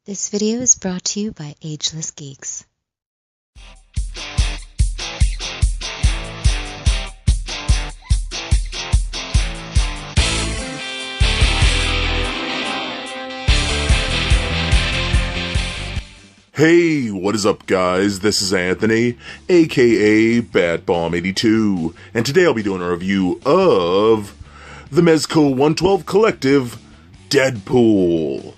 This video is brought to you by Ageless Geeks. Hey, what is up guys? This is Anthony, aka BadBomb82, and today I'll be doing a review of the Mezco 112 Collective Deadpool.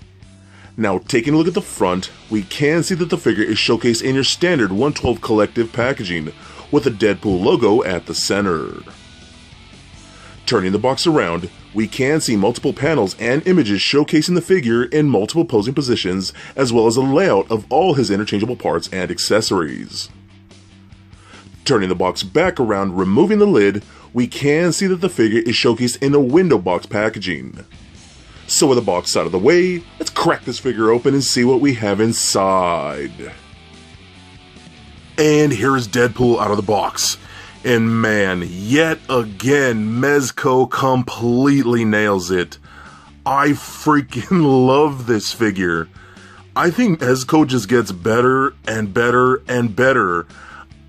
Now, taking a look at the front, we can see that the figure is showcased in your standard 112 Collective packaging, with the Deadpool logo at the center. Turning the box around, we can see multiple panels and images showcasing the figure in multiple posing positions, as well as a layout of all his interchangeable parts and accessories. Turning the box back around, removing the lid, we can see that the figure is showcased in a window box packaging. So with the box out of the way, let's crack this figure open and see what we have inside. And here is Deadpool out of the box. And man, yet again, Mezco completely nails it. I freaking love this figure. I think Mezco just gets better and better and better.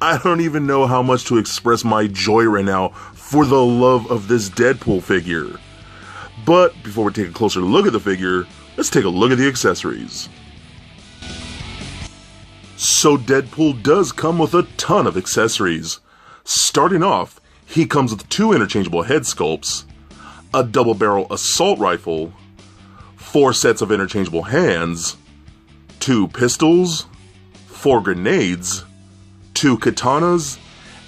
I don't even know how much to express my joy right now for the love of this Deadpool figure. But before we take a closer look at the figure, let's take a look at the accessories. So Deadpool does come with a ton of accessories. Starting off, he comes with 2 interchangeable head sculpts, a double barrel assault rifle, 4 sets of interchangeable hands, 2 pistols, 4 grenades, 2 katanas,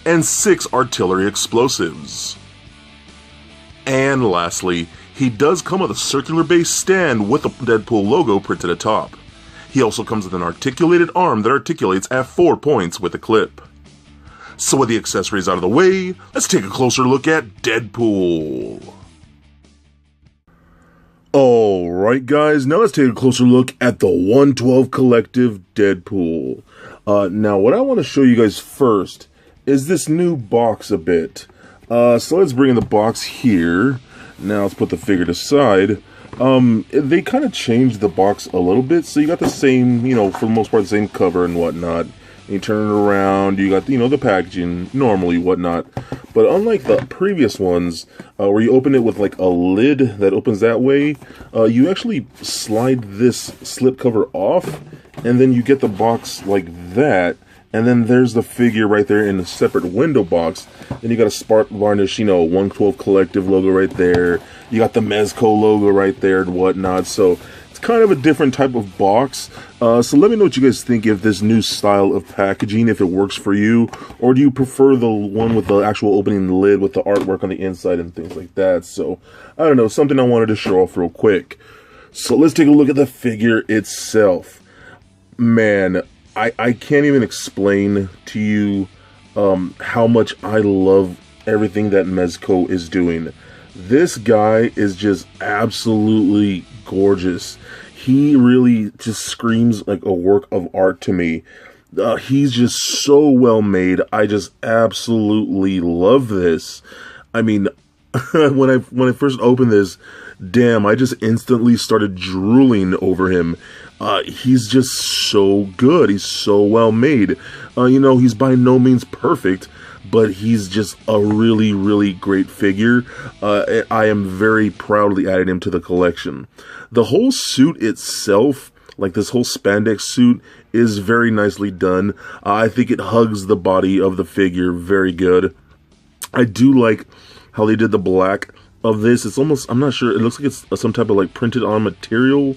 and 6 artillery explosives. And lastly, he does come with a circular base stand with the Deadpool logo printed atop. He also comes with an articulated arm that articulates at 4 points with a clip. So with the accessories out of the way, let's take a closer look at Deadpool. Alright guys, now let's take a closer look at the 112 Collective Deadpool. Now what I want to show you guys first is this new box a bit. So let's bring in the box here. Now let's put the figure aside. They kind of changed the box a little bit, so you got the same, for the most part, the same cover and whatnot. And you turn it around, you got, the packaging, normally, whatnot. But unlike the previous ones, where you open it with, like, a lid that opens that way, you actually slide this slipcover off, and then you get the box like that. And then there's the figure right there in a separate window box. Then you got a spark varnish, 112 Collective logo right there. You got the Mezco logo right there and whatnot. So it's kind of a different type of box. So let me know what you guys think of this new style of packaging, if it works for you. Or do you prefer the one with the actual opening lid with the artwork on the inside and things like that? So, I don't know, something I wanted to show off real quick. So let's take a look at the figure itself. Man, I can't even explain to you how much I love everything that Mezco is doing. This guy is just absolutely gorgeous. He really just screams like a work of art to me. He's just so well made. I just absolutely love this. I mean, when I first opened this, damn, I just instantly started drooling over him. He's just so good. He's so well made. He's by no means perfect, but he's just a really, really great figure. I am very proudly adding him to the collection. The whole suit itself, like this whole spandex suit, is very nicely done. I think it hugs the body of the figure very good. I do like how they did the black of this. It's almost, I'm not sure, it looks like it's some type of like printed on material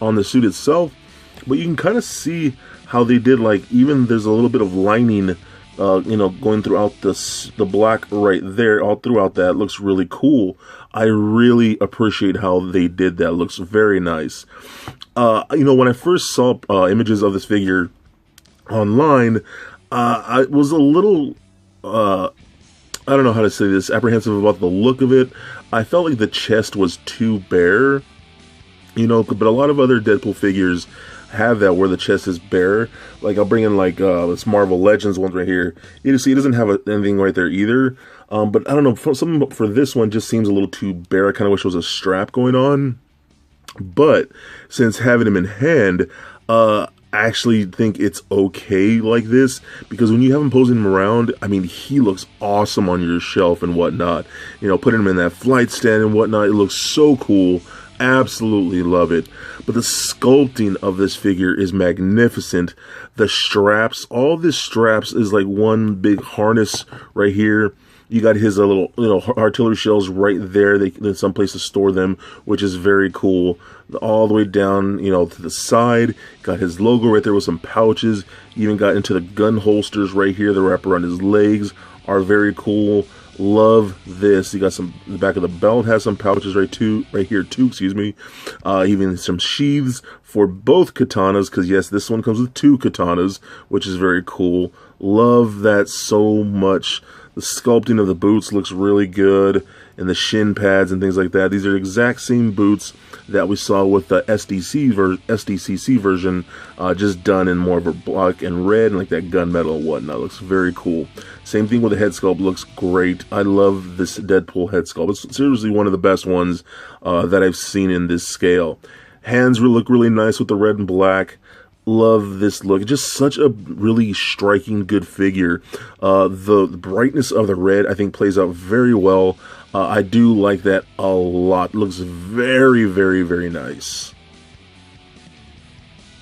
on the suit itself, but you can kind of see how they did, like, even there's a little bit of lining, going throughout the black right there, all throughout that. It looks really cool. I really appreciate how they did that. It looks very nice. When I first saw images of this figure online, I was a little, I don't know how to say this, apprehensive about the look of it. I felt like the chest was too bare. But a lot of other Deadpool figures have that where the chest is bare. Like, I'll bring in, like, this Marvel Legends one right here. You see, it doesn't have anything right there either. But I don't know, something for this one just seems a little too bare. I kind of wish there was a strap going on. But since having him in hand, I actually think it's okay like this, because when you have him posing him around, I mean, he looks awesome on your shelf and whatnot. You know, putting him in that flight stand and whatnot, it looks so cool. Absolutely love it. But the sculpting of this figure is magnificent. The straps, all this straps is like one big harness right here. You got his little, artillery shells right there. There's some place to store them, which is very cool. All the way down, to the side. Got his logo right there with some pouches. Even got into the gun holsters right here. The wrap around his legs are very cool. Love this. You got the back of the belt has some pouches right here too. Excuse me. Even some sheaths for both katanas, because yes, this one comes with 2 katanas, which is very cool. Love that so much. The sculpting of the boots looks really good, and the shin pads and things like that. These are the exact same boots that we saw with the SDCC version, just done in more of a black and red, and like that gunmetal and whatnot. Looks very cool. Same thing with the head sculpt. Looks great. I love this Deadpool head sculpt. It's seriously one of the best ones that I've seen in this scale. Hands look really nice with the red and black. Love this look. Just such a really striking, good figure. The brightness of the red, I think, plays out very well. I do like that a lot. Looks very, very, very nice.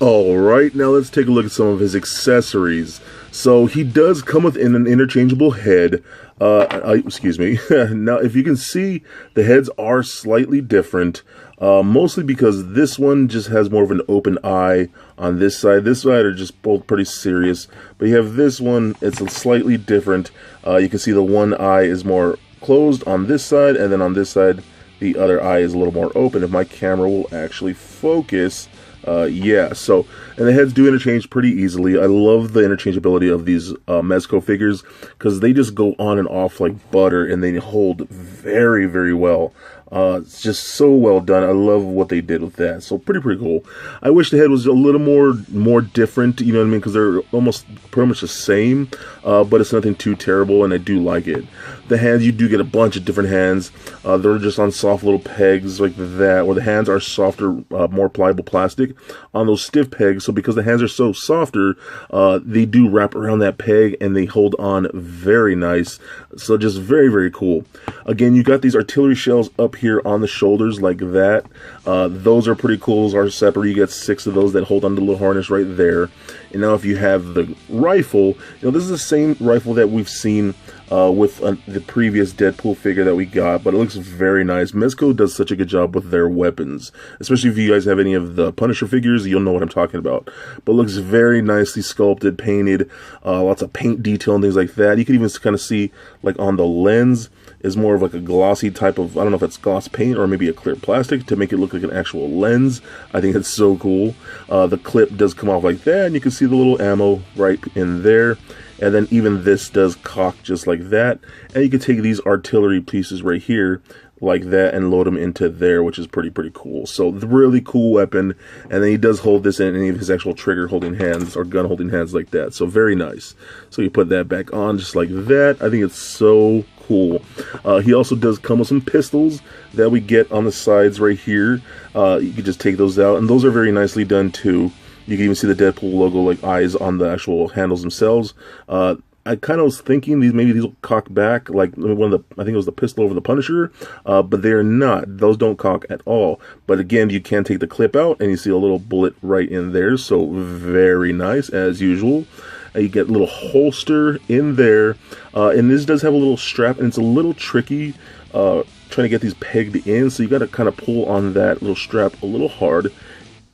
Alright, now let's take a look at some of his accessories. So he does come with an interchangeable head. Excuse me. Now, if you can see, the heads are slightly different. Mostly because this one just has more of an open eye on this side. This side are just both pretty serious. But you have this one, it's slightly different. You can see the one eye is more closed on this side, and then on this side, the other eye is a little more open. If my camera will actually focus, yeah, so, and the heads do interchange pretty easily. I love the interchangeability of these Mezco figures, because they just go on and off like butter, and they hold very, very well. It's just so well done. I love what they did with that. So pretty cool. I wish the head was a little more different, you know what I mean? Because they're almost pretty much the same, but it's nothing too terrible, and I do like it. The hands, you do get a bunch of different hands. They're just on soft little pegs like that, where the hands are softer, more pliable plastic on those stiff pegs. So because the hands are so softer, they do wrap around that peg, and they hold on very nice. So just very, very cool. Again, you got these artillery shells up here on the shoulders like that. Those are pretty cool. Those are separate. You get 6 of those that hold on to the little harness right there. And now if you have the rifle, this is the same rifle that we've seen with the previous Deadpool figure that we got, but it looks very nice. Mezco does such a good job with their weapons, especially if you guys have any of the Punisher figures, you'll know what I'm talking about. But it looks very nicely sculpted, painted, lots of paint detail and things like that. You can even kind of see, like on the lens, is more of like a glossy type of, I don't know if it's gloss paint or maybe a clear plastic to make it look like an actual lens. I think it's so cool. The clip does come off like that, and you can see the little ammo right in there. And then even this does cock just like that. And you can take these artillery pieces right here like that and load them into there, which is pretty cool. So really cool weapon. And then he does hold this in any of his actual trigger holding hands or gun holding hands like that. So very nice. So you put that back on just like that. I think it's so cool. He also does come with some pistols that we get on the sides right here. You can just take those out, and those are very nicely done too. You can even see the Deadpool logo, like eyes on the actual handles themselves. I kind of was thinking maybe these will cock back, like one of I think it was the pistol over the Punisher, but they're not. Those don't cock at all. But again, you can take the clip out, and you see a little bullet right in there. So very nice as usual. You get a little holster in there, and this does have a little strap, and it's a little tricky trying to get these pegged in. So you got to kind of pull on that little strap a little hard,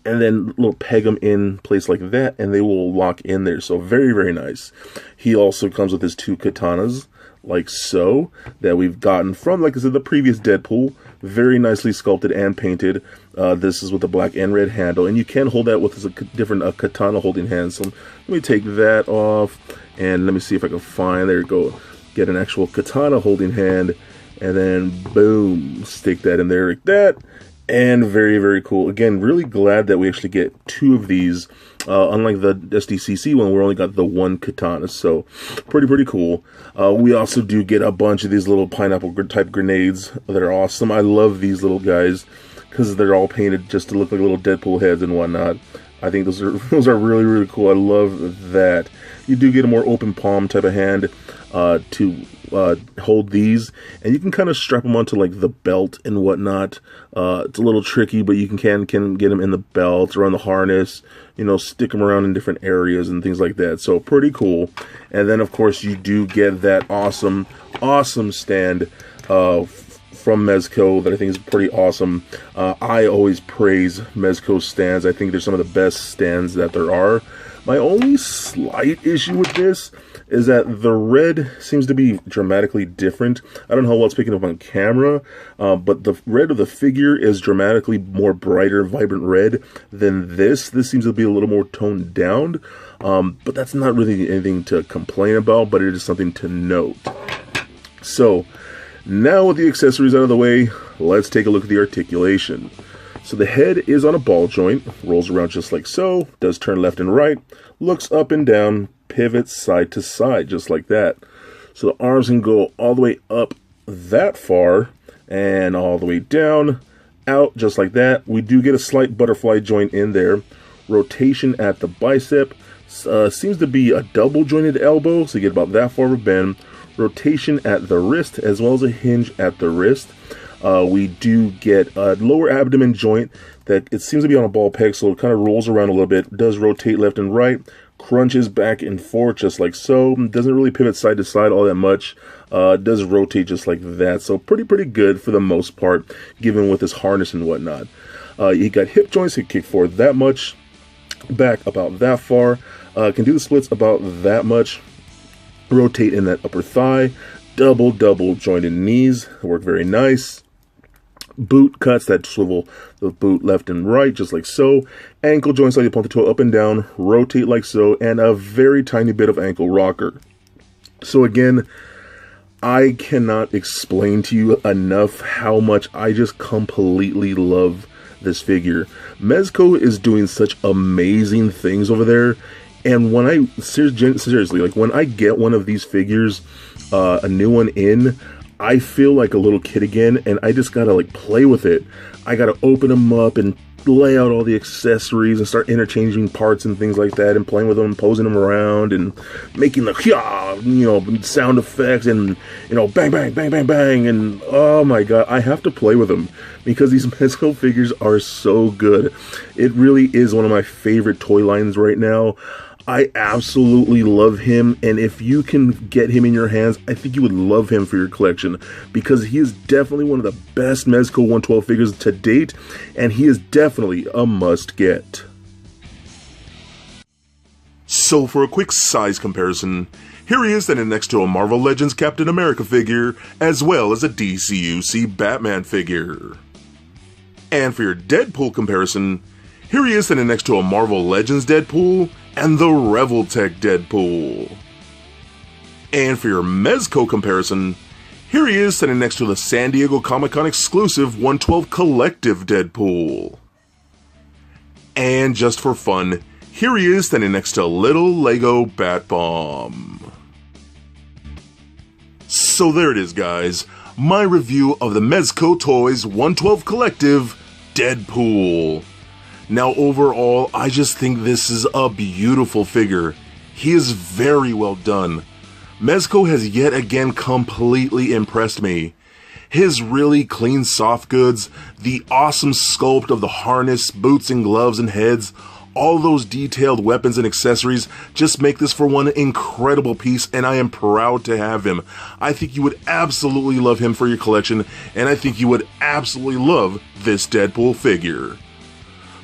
and then little peg them in place like that, and they will lock in there. So very nice. He also comes with his 2 katanas, like so, that we've gotten from, like I said, the previous Deadpool. Very nicely sculpted and painted. This is with the black and red handle, and you can hold that with a different katana holding hand. So let me take that off, and let me see if I can find, there you go, get an actual katana holding hand, and then boom, stick that in there like that. And very cool. Again, really glad that we actually get 2 of these. Unlike the SDCC one, we only got the 1 katana. So, pretty cool. We also do get a bunch of these little pineapple type grenades that are awesome. I love these little guys. because they're all painted just to look like little Deadpool heads and whatnot. I think those are really, really cool. I love that. You do get a more open palm type of hand to hold these, and you can kind of strap them onto like the belt and whatnot. It's a little tricky, but you can get them in the belt or on the harness. You know, stick them around in different areas and things like that. So pretty cool. And then of course you do get that awesome stand from Mezco that I think is pretty awesome. I always praise Mezco stands. I think they're some of the best stands that there are. My only slight issue with this is that the red seems to be dramatically different. I don't know how well it's picking up on camera, but the red of the figure is dramatically more brighter, vibrant red than this. This seems to be a little more toned down, but that's not really anything to complain about, but it is something to note. So, now with the accessories out of the way, let's take a look at the articulation. So the head is on a ball joint, rolls around just like so, does turn left and right, looks up and down, pivots side to side, just like that. So the arms can go all the way up that far, and all the way down, out, just like that. We do get a slight butterfly joint in there. Rotation at the bicep, seems to be a double jointed elbow, so you get about that far of a bend. Rotation at the wrist, as well as a hinge at the wrist. We do get a lower abdomen joint that it seems to be on a ball peg, so it kind of rolls around a little bit, does rotate left and right, crunches back and forth just like so, doesn't really pivot side to side all that much, does rotate just like that, so pretty good for the most part, given with this harness and whatnot. You got hip joints, you kick forward that much, back about that far, can do the splits about that much, rotate in that upper thigh, double jointed knees, work very nice. Boot cuts that swivel the boot left and right, just like so. Ankle joints, like you point the toe up and down, rotate like so, and a very tiny bit of ankle rocker. So again, I cannot explain to you enough how much I just completely love this figure. Mezco is doing such amazing things over there, and when I seriously, like when I get one of these figures, a new one in, I feel like a little kid again, and I just gotta like play with it. I gotta open them up and lay out all the accessories and start interchanging parts and things like that, and playing with them, posing them around, and making the sound effects, and bang bang bang bang bang, and oh my god, I have to play with them because these Mezco figures are so good. It really is one of my favorite toy lines right now. I absolutely love him, and if you can get him in your hands, I think you would love him for your collection, because he is definitely one of the best Mezco 112 figures to date, and he is definitely a must-get. So for a quick size comparison, here he is standing next to a Marvel Legends Captain America figure, as well as a DCUC Batman figure. And for your Deadpool comparison, here he is standing next to a Marvel Legends Deadpool and the Revoltech Deadpool. And for your Mezco comparison, here he is standing next to the San Diego Comic-Con exclusive 112 Collective Deadpool. And just for fun, here he is standing next to little Lego Bat Bomb. So there it is, guys, my review of the Mezco Toyz 112 Collective Deadpool. Now overall, I just think this is a beautiful figure. He is very well done. Mezco has yet again completely impressed me. His really clean soft goods, the awesome sculpt of the harness, boots and gloves and heads, all those detailed weapons and accessories just make this for one incredible piece, and I am proud to have him. I think you would absolutely love him for your collection, and I think you would absolutely love this Deadpool figure.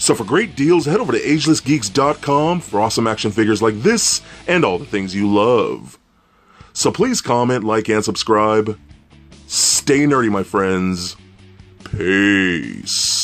So for great deals, head over to agelessgeeks.com for awesome action figures like this and all the things you love. So please comment, like, and subscribe. Stay nerdy, my friends. Peace.